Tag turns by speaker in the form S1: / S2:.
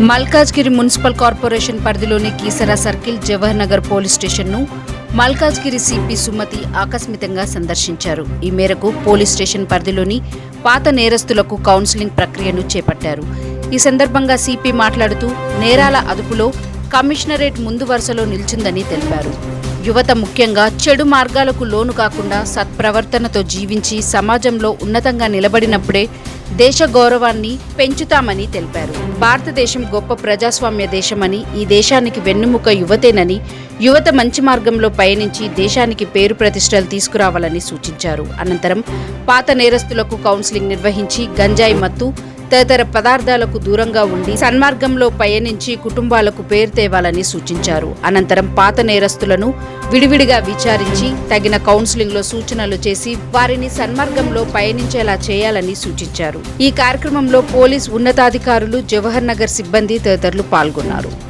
S1: Malkajgiri municipal corporation పరిధిలోని Keesara circle Jawahar Nagar police స్టేషన్ను Malkajgiri CP Sumathi ఆకస్మికంగా సందర్శించారు. ఈ మేరకు పోలీస్ స్టేషన్ పరిధిలోని పాత నేరస్తులకు కౌన్సిలింగ్ ప్రక్రియను చేపట్టారు. ఈ సందర్భంగా సిపి మాట్లాడుతూ నేరాల అదుపులో కమిషనరేట్ ముందు వరుసలో నిలిచిందని తెలిపారు. యువత ముఖ్యంగా చెడు మార్గాలకు లోను కాకుండా సత్ప్రవర్తనతో జీవించి సమాజంలో ఉన్నతంగా నిలబడినప్పుడే దేశ గౌరవాన్ని పెంచుతామని తెలిపారు. భారతదేశం గొప్ప ప్రజాస్వామ్య దేశమని, ఈ దేశానికి వెన్నుముక యువతేనని, యువత మంచి మార్గంలో పయనించి దేశానికి పేరు ప్రతిష్టలు తీసుకురావాలని సూచించారు. అనంతరం పాత నేరస్తులకు కౌన్సిలింగ్ నిర్వహించి గంజాయి మత్తు తదితర పదార్థాలకు దూరంగా ఉండి సన్మార్గంలో పయనించి కుటుంబాలకు పేరు తేవాలని సూచించారు. అనంతరం పాత నేరస్తులను విడివిడిగా విచారించి తగిన కౌన్సిలింగ్ లో సూచనలు చేసి వారిని సన్మార్గంలో పయనించేలా చేయాలని సూచించారు. ఈ కార్యక్రమంలో పోలీస్ ఉన్నతాధికారులు, జవహర్ నగర్ సిబ్బంది తదితరులు పాల్గొన్నారు.